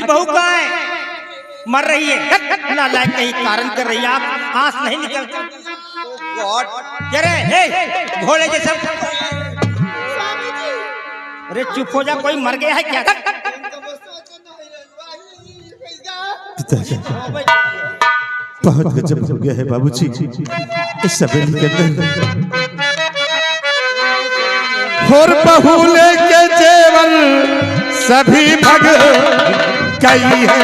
बहू कहाँ है? मर रही है। नालायक कहीं कारण कर रही है। आप आंस नहीं निकल घोड़े जैसा। अरे चुप हो जा, कोई मर गया है क्या? बहुत गजब हो गया है बाबूजी इस सवेली के अंदर। और बहुले के जेवर सभी भग गई है।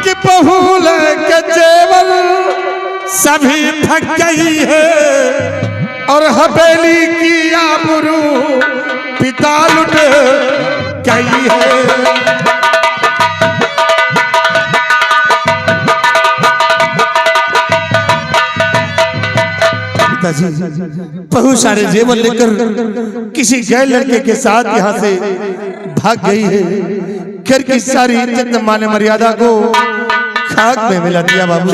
कि बहुले के जेवर सभी भग गई है और हवेली की आबरू पिता लुट गई है। पिताजी बहुत सारे जेवर लेकर किसी गैर लड़के के साथ यहाँ से भाग गई है। घर की सारी इज्जत मान मर्यादा को खाक में मिला दिया बाबू।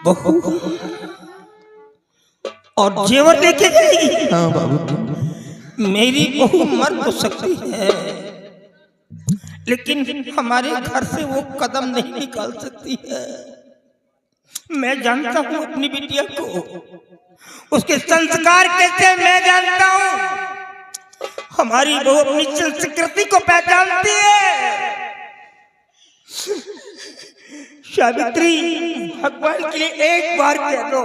बहू और जेवर लेके गई। हाँ बाबू। मेरी बहू मर तो सकती है लेकिन हमारे घर से वो कदम नहीं निकाल सकती है। मैं जानता हूँ अपनी बिटिया को, उसके संस्कार कैसे मैं जानता हूँ। हमारी बहू अपनी संस्कृति को पहचानती है। सावित्री, भगवान के लिए एक बार कह दो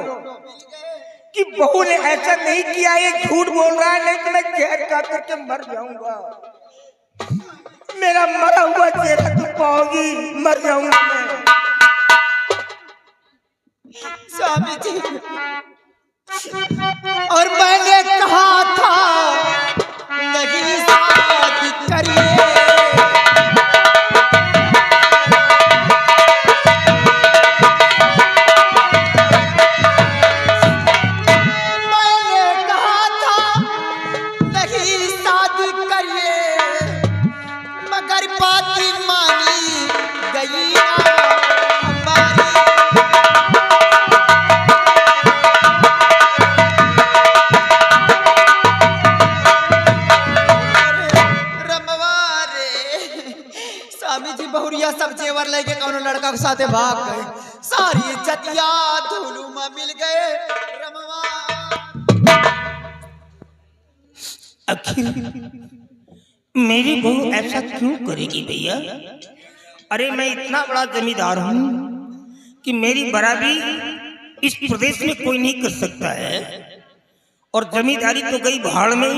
कि बहू ने ऐसा नहीं किया, ये झूठ बोल रहा है, नहीं तो मैं जहर खा करके मर जाऊंगा। मेरा मरा हुआ चेहरा तुम पाओगी, मर जाऊंगा मैं। स्वामी जी, और मैंने कहा था नहीं शादी करिए। मैंने कहा था नहीं शादी करिए, मगर बात मानी गई ना हमारी। बहुरिया सब जेवर लेके कौनो लड़का के साथे भाग गए। सारी इज्जतिया धूलू में मिल गए। आखिर मेरी बहू ऐसा क्यों करेगी भैया? अरे मैं इतना बड़ा जमींदार हूँ कि मेरी बराबरी इस प्रदेश में कोई नहीं कर सकता है। और जमींदारी तो गई भाड़ में।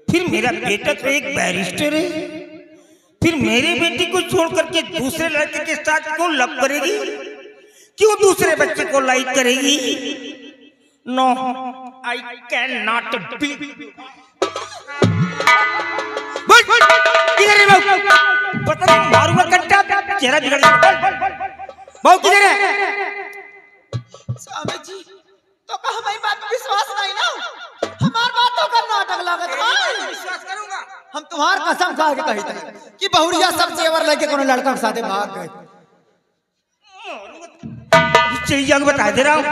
फिर मेरा बेटा तो एक बैरिस्टर है, फिर मेरी बेटी को छोड़ करके दूसरे लड़के के साथ क्यों लव करेगी? क्यों दूसरे बच्चे को लाइक करेगी? No, I can not be. किधर है बहू? पता नहीं मारूंगा कट्टा, चेहरा बिगड़ जाएगा। बहू किधर है? स्वामी जी, तो का हमारी बात पे विश्वास नहीं ना? हमार बातों का नाटक लागत है। विश्वास करूंगा। हम तुम्हार कसम खा के कही थे कि बहुरिया सब जेवर लेके कोनो लड़का के साथे भाग गए। चली जाऊंगा, बता दे रहा हूं।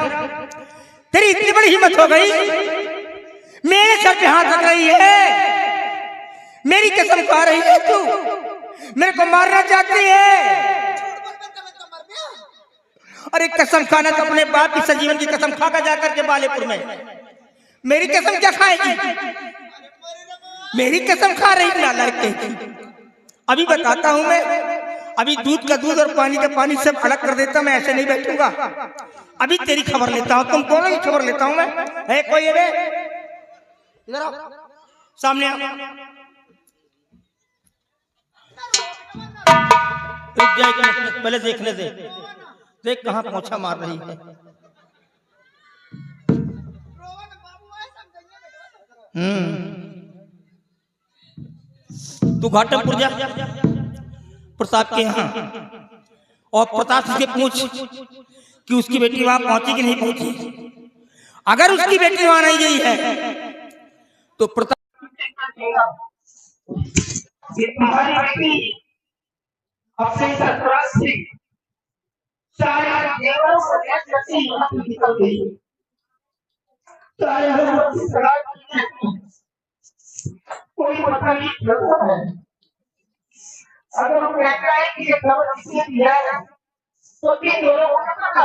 तेरी इतनी बड़ी हिम्मत हो गई, मेरे सर पे हाथ रख रही है, मेरी कसम खा रही है तू, मेरे को मारना चाहती है। अरे कसम खाना तो अपने बाप की सजीवन की कसम खा कर जाकर के बालेपुर में। मेरी कसम क्या खाएगी? मेरी कसम खा रही नालायक। अभी बताता हूं मैं, अभी दूध का दूध और पानी का पानी सब अलग कर देता। मैं ऐसे नहीं बैठूंगा। अभी तेरी खबर लेता हूं। तुम कौन की खबर लेता हूं मैं? है कोई? इधर आओ, सामने आओ। पहले देखने दे, देख कहां पहुंचा मार रही है। तू घाटमपुर जा प्रताप के यहाँ, और प्रताप से पूछ कि उसकी बेटी वहां पहुंची कि नहीं पहुंची। अगर उसकी बेटी वहां नहीं गई है तो प्रताप ये तुम्हारी बेटी अब से सरफराज थी, सारे देवरों को ऐसी यहाँ पे निकल गई। सारे लोगों की सलाह कोई पता नहीं चलता है। अगर हम कहते हैं कि ये खबर किसने दिया है तो तीन लोगों को पता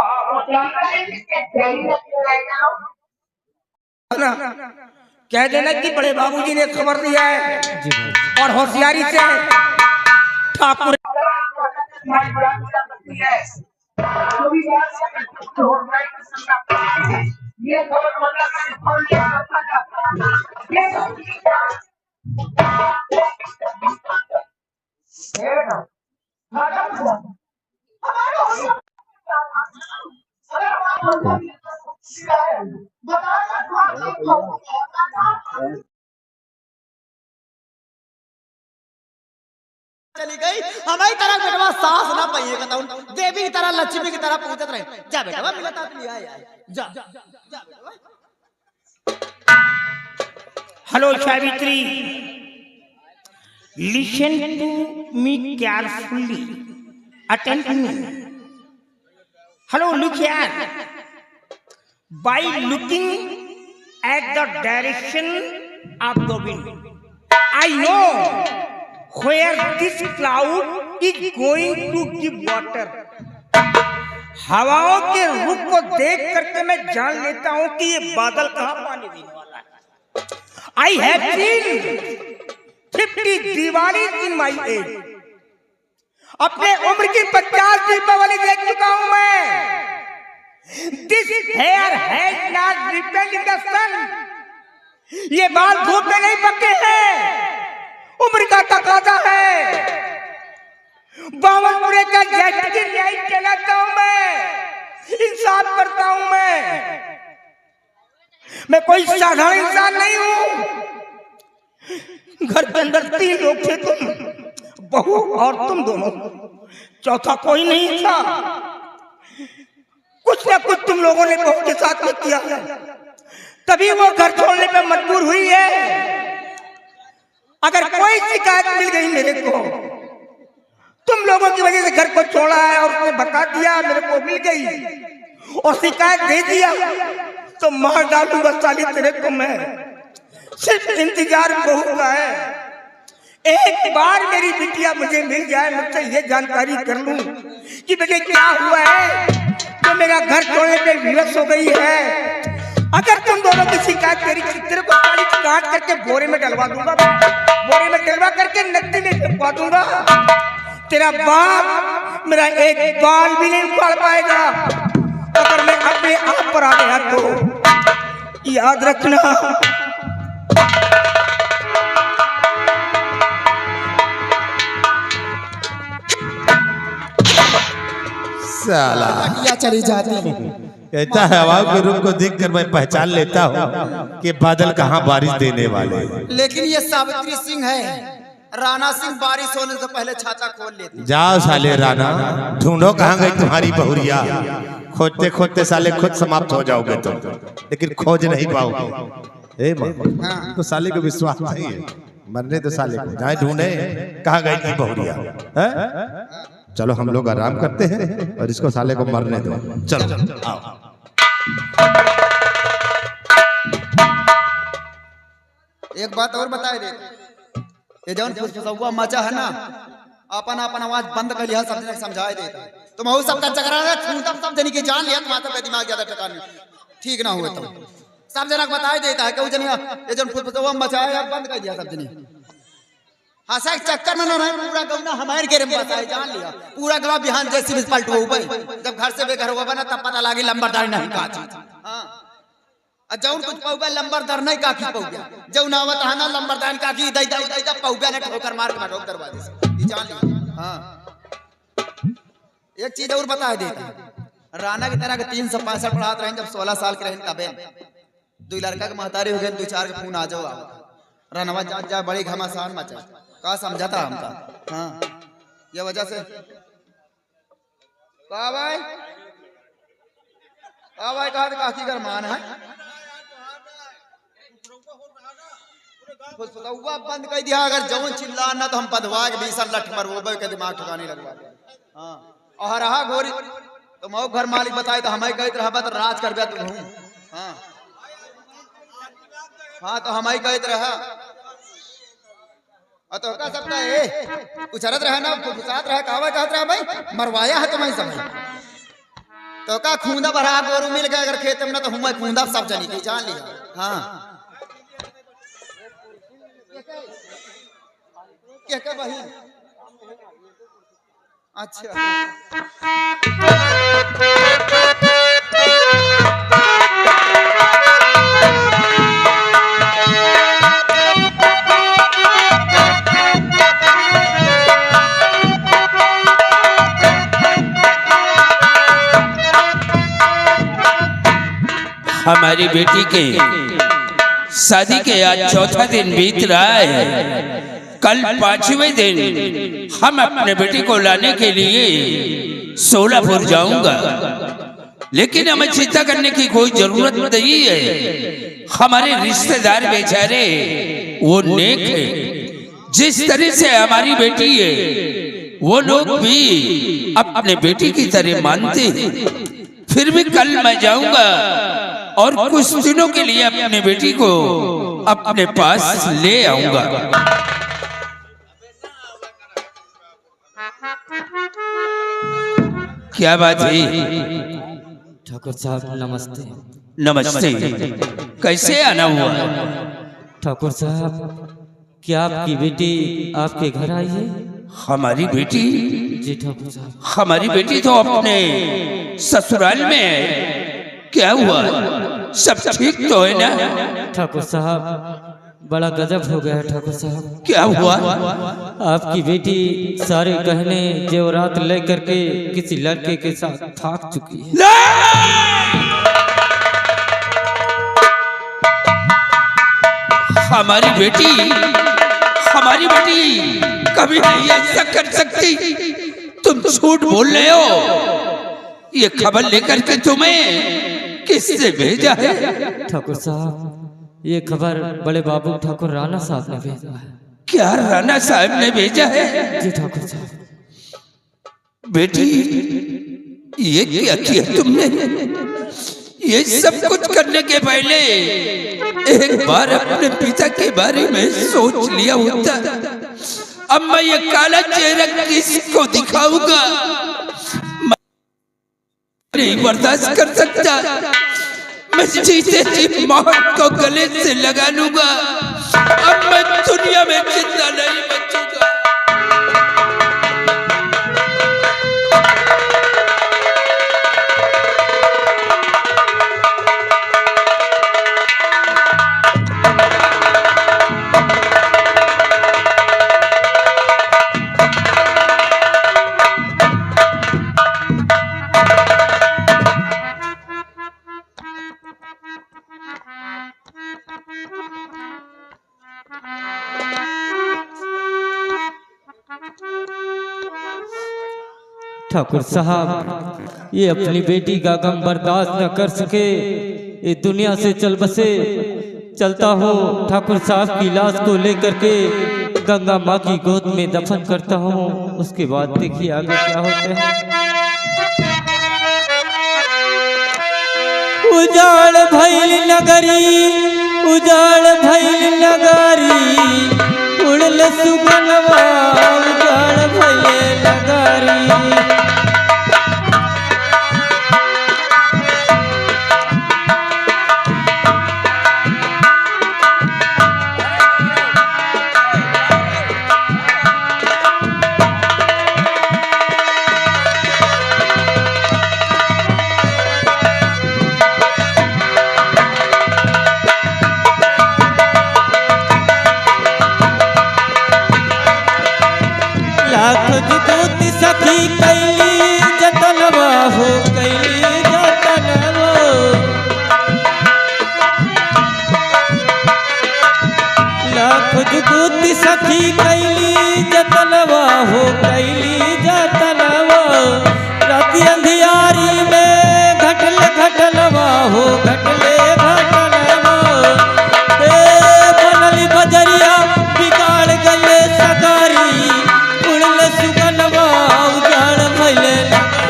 और जानता है किसके जैसे कह देना कि बड़े बाबूजी ने खबर दिया है और होशियारी से ठाकुर ये खबर चली गई हमारी तरह बेटवा सास ना पाइए कहता देवी की तरह लक्ष्मी की तरह पूजत रहे। जा बेटवा मिला ता लिया जा जा बेटवा। Hello Savitri, listen to me carefully, attend me. Hello look here, by looking at the direction of the wind I know where this cloud is going to give water। हवाओं के रुख को देख करके मैं जान लेता हूं कि ये बादल कहां पानी देने वाला है। I have seen 50 Diwali in my age। अपने उम्र की 50 दीपावली देख चुका हूं मैं। This hair has not ripened in the sun। ये बाल धूप में नहीं पके हैं, उम्र का तकाजा है। बावनपुरे का जेट की लाइट चलाता हूं मैं, इंसाफ करता हूं मैं कोई साधारण इंसान नहीं हूं। घर के अंदर 3 लोग थे, तुम बहू और तुम दोनों, चौथा कोई नहीं था। कुछ ना कुछ तुम लोगों ने बहू के साथ में किया है, तभी वो घर छोड़ने पे मजबूर हुई है। अगर कोई शिकायत मिल गई मेरे को, तुम लोगों की वजह से घर को छोड़ा है और उसने बता दिया, मेरे को मिल गई और शिकायत दे दिया तो मार डालूंगा साली तेरे को मैं। सिर्फ इंतजार बहू का है, एक बार मेरी बिटिया मुझे मिल जाए, मुझसे ये जानकारी कर लूं कि मुझे क्या हुआ है तो मेरा घर छोड़ने पे विवश हो गई है। अगर तुम दोनों की शिकायत तेरी तेरे को साली काट करके बोरे में डलवा दूंगा, बोरे में डलवा करके नदी में फेंकवा दूंगा। तेरा बाप मेरा एक बाल भी नहीं उखाड़ पाएगा अगर मैं अपने आप पर आ गया तो याद रखना। साला चली जाती कहता है हवाओं के रुख को देखकर मैं पहचान लेता हूँ कि बादल कहाँ बारिश देने वाले हैं। लेकिन ये सावित्री सिंह है, राणा सिंह बारिश होने से पहले छाता खोल लेती। जाओ साले राणा, ढूंढो कहाँ गई तुम्हारी बहुरिया। खोजते खोजते साले खुद समाप्त हो जाओगे तुम, लेकिन खोज नहीं पाओगे। ए माँ, तो साले को विश्वास नहीं है, मरने तो साले को जाए ढूंढे कहाँ गई थी बहुरिया। चलो हम लोग आराम करते हैं और इसको साले को मरने दो। चलो आओ। एक बात और बताए दे, ये जौन फुसफुसौआ मचा है ना, अपन अपन आवाज बंद कर लिया, सब जने समझाए देता। तुम हो सबका चकरा छूटम सब जनी की जान लिया, तुम्हारा दिमाग ज्यादा ठिकाने ठीक ना हुए तो सब जना बताए देता है कि ये जौन फुसफुसौआ मचा है बंद कर दिया सब जने। हंसा चक्कर में ना पूरा गौना हमारे घेरे में बताए जान लिया, पूरा गवा बिहान जैसी भी पलट हुआ। जब घर से बेघर हुआ ना तब पता लगी लंबरदारी नहीं का चीज। हां जौन कुछ पौगा लंबरदार नहीं का की पौगा, जौन आवत है ना लंबरदार का की दई दई दई पौगा ने ठोकर मार के ठोक दरवाजे से ये जान लिया। हां एक चीज और बता देता, राणा की तरह के 365 पढ़ात रहे जब 16 साल के रहे तबे 2 लड़का के महतारी हो गए, 2-4 के फोन आ जाओ रानवा जा जा बड़ी घमासान मचा का समझाता हमका। हाँ ये वजह से का भाई कहा काकी कर मान है फुसफुसौआ बंद कर दिया। अगर जौन चिल्लाना तो हम बधवा के 20 लठ मरवो के दिमाग ठिकाने लगवा दे। हाँ और रहा गोरी तो मऊ घर मालिक बताए तो हमें कहते रहा तो राज कर गया तुम। हाँ हाँ तो हमें कहते रहा तो का सबका कुछ अरत रहा ना साथ रहा कहवा कहत रहा भाई मरवाया है तुम्हें समय तो का खूंदा भरा गोरू मिल गया अगर खेत में ना तो हम खूंदा सब जनी की जान लिया। हाँ क्या भाई अच्छा हमारी बेटी के शादी के आज चौथा दिन बीत रहा है। कल 5वें दिन हम अपने बेटी को लाने के लिए सोलापुर जाऊंगा, लेकिन हमें चिंता करने की कोई जरूरत नहीं है। हमारे रिश्तेदार बेचारे वो नेक है, जिस तरह से हमारी बेटी है वो लोग भी अपने बेटी की तरह मानते हैं। फिर भी कल मैं जाऊंगा और कुछ दिनों के लिए अपने बेटी को अपने पास ले आऊंगा। क्या बात है? ठाकुर साहब नमस्ते। नमस्ते। कैसे आना हुआ? ठाकुर साहब क्या आपकी बेटी आपके घर आई है? हमारी बेटी? जी ठाकुर साहब। हमारी बेटी तो अपने ससुराल में है। क्या हुआ? सब ठीक तो है ना? ठाकुर साहब बड़ा गजब हो गया है ठाकुर साहब। क्या हुआ? आपकी बेटी सारे गहने जेवरात लेकर के किसी लड़के के साथ भाग चुकी है। हमारी बेटी कभी नहीं ऐसा कर सकती। तुम झूठ बोल रहे हो। ये खबर लेकर के तुम्हें किससे भेजा है? ठाकुर साहब ये खबर बड़े बाबू ठाकुर राणा साहब ने भेजा है। क्या राणा साहब ने भेजा है? जी ठाकुर साहब। बेटी ये क्या किया तुमने? ये सब कुछ करने के पहले एक बार अपने पिता के बारे में सोच लिया होता। अब मैं ये काला चेहरा किसको दिखाऊंगा? नहीं बर्दाश्त कर सकता। मैं जीते जी मौत को गले से लगा लूंगा। अब मैं दुनिया में जिंदा नहीं बचूंगा। ठाकुर साहब ये अपनी बेटी का गम बर्दाश्त न कर सके, ये दुनिया से चल बसे। चलता हो ठाकुर साहब की लाश को लेकर के गंगा माँ की गोद में दफन करता हूँ। उसके बाद देखिए आगे क्या होता है। उजाड़ भइल नगरी, उजाड़ भइल नगरी, उड़ल सुगनवा, उजाड़ भइल नगरी। लाख जुगोती सखी कैली जतनवा हो, कैली जतनवा। लाख जुगोती सखी कैली जतनवा हो, कैली जतनवा। राती अंधियारी में घटल घटलवा हो, घटले घटलवा। बनली बजरिया बिगाड़ गले सगारी, उड़ल सुगनवा, उजाड़ भइले नगरी।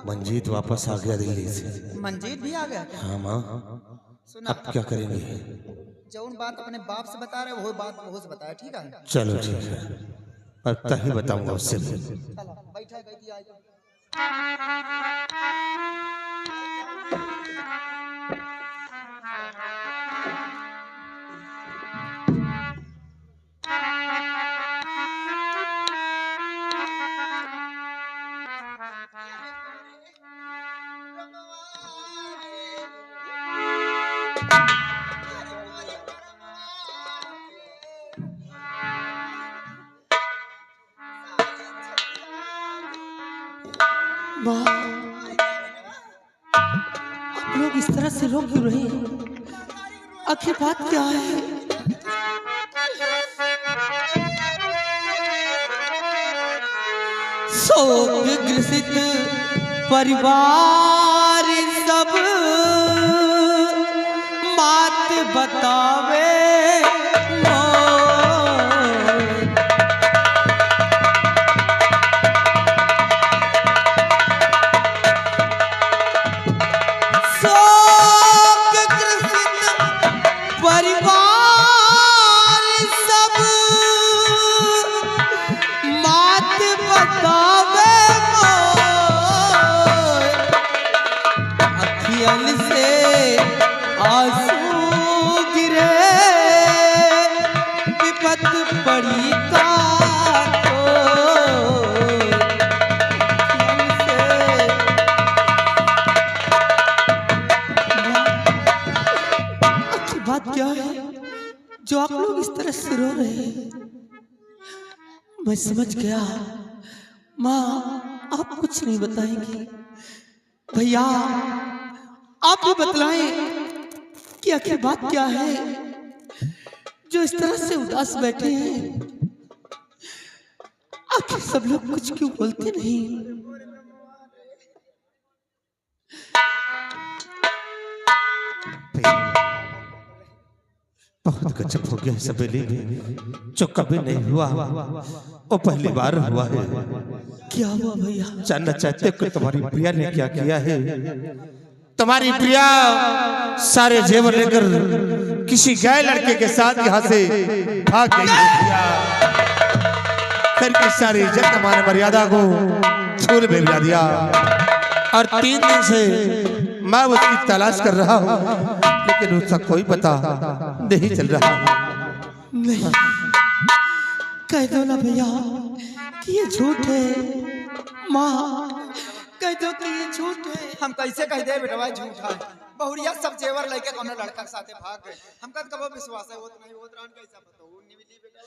मंजीत वापस आ गया दिल्ली से। मंजीत भी आ गया क्या? हाँ माँ, सुना, अब क्या करेंगे? जो बात अपने बाप से बता रहे वो बात बहू से बताया, ठीक है? चलो ठीक है, अब तभी बताऊंगा उससे भी। चलो बैठा गई थी आज। आप लोग इस तरह से रो क्यों रहे हैं? आखिर बात क्या है? शोक ग्रसित परिवार सब बात बतावे जो आप लोग इस तरह से रो रहे हैं। मैं समझ गया माँ, आप कुछ नहीं बताएंगे। भैया आप भी बतलाएं कि आखिर बात क्या है जो इस तरह से उदास बैठे हैं। आखिर सब लोग कुछ क्यों बोलते नहीं? बहुत गजब हो गया सवेली में, जो कभी नहीं हुआ वो पहली बार हुआ है। क्या हुआ भैया? जानना चाहते हो कि तुम्हारी प्रिया ने क्या किया है? तुम्हारी प्रिया सारे जेवर लेकर किसी गए लड़के के साथ यहाँ से भाग गई है। फिर की सारी इज्जत मान मर्यादा को धूल में मिला दिया, और 3 दिन से मैं उसकी तलाश कर रहा हूँ, लेकिन उसका कोई पता नहीं चल रहा। नहीं, कह दो ना भैया कि ये झूठ है। माँ कह दो कि ये झूठ है। हम कैसे कह दे बेटा झूठ है? बहुरिया सब जेवर लेके कोनो लड़का के साथे भाग गए। हमका तो कबो विश्वास है वो तो नहीं होत रान कैसा बताओ निवली बेटा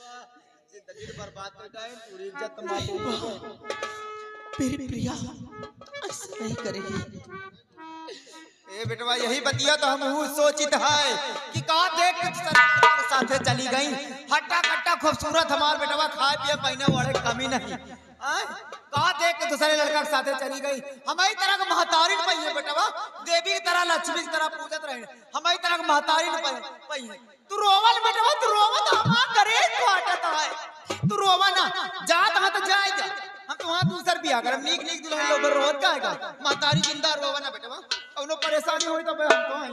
जिंदगी बर्बाद कर जाए, पूरी इज्जत मार। मेरी प्रिया ऐसा नहीं करेगी। ए बेटवा यही बतिया तो हम सोचित है कि का देख के साथे चली गई। हट्टा कट्टा खूबसूरत हमार बेटवा, खाए पिए पहने वाले कमी नहीं। का देख के दूसरे लड़का के साथे चली गई। हमारी तरह का महतारी पहिए बेटवा, देवी की तरह लक्ष्मी की तरह पूजत रहे। हमारी तरह का महतारी पहिए। तू रोवा ना बेटवा, तू रोवा तो हमार करे फाटत है। तू रोवा ना, जात हां तो जाए जा। हम तो वहां दूसर बियाह करब, नीक नीक दुल्हन लोग रोत काहेगा। महतारी जिंदा रोवा ना बेटवा, कौनो परेशानी होई तो हम तो आई।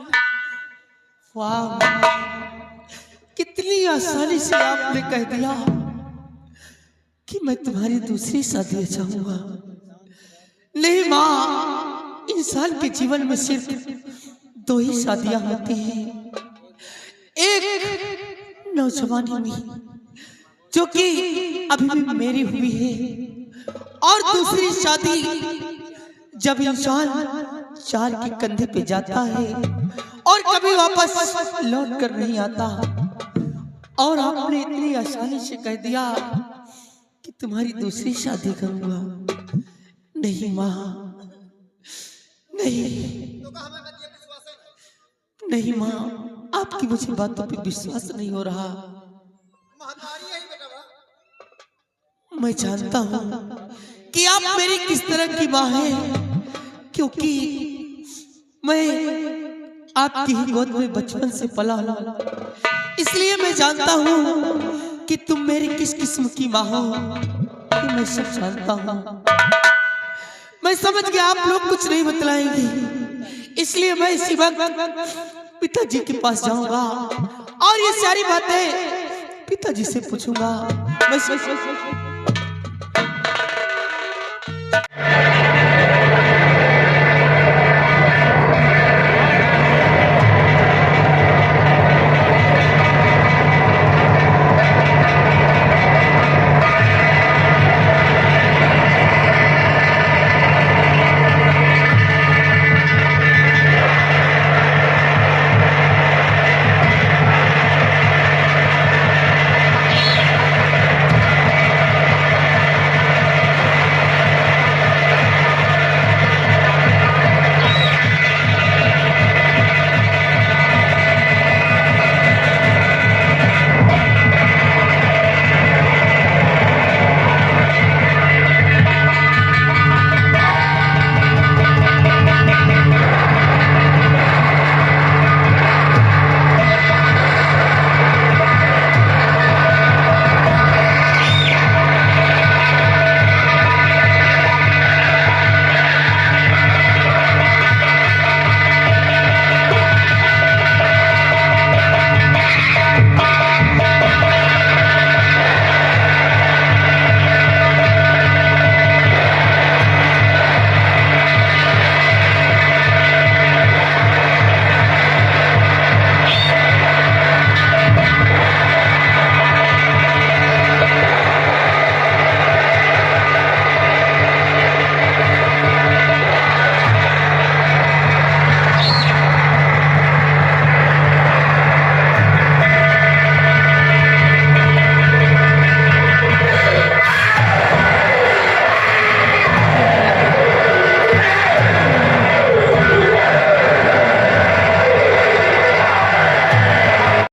वाह, कितनी आसानी से आपने कह दिया कि मैं तुम्हारी दूसरी शादी चाहूंगा। नहीं माँ, इंसान के जीवन में सिर्फ 2 ही शादियां होती हैं। एक नौजवानी में जो कि अभी भी मेरी हुई है, और दूसरी शादी जब इंसान चार के कंधे पे जाता है और कभी वापस लौट कर नहीं आता। और आपने इतनी आसानी से कह दिया कि तुम्हारी दूसरी शादी करूंगा। नहीं माँ, नहीं नहीं माँ, आपकी मुझे बातों पे विश्वास नहीं हो रहा। मैं जानता हूँ कि आप मेरी किस तरह की माँ हैं, क्योंकि मैं आपकी ही गोद में बचपन से पला हूँ। इसलिए मैं जानता हूँ कि तुम मेरी किस किस्म की माँ हो, कि मैं सब जानता हूँ। मैं समझ गया आप लोग कुछ नहीं बतलाएंगे, इसलिए मैं इसी वक्त पिताजी के पास जाऊंगा और ये सारी बातें पिताजी से पूछूंगा। मैं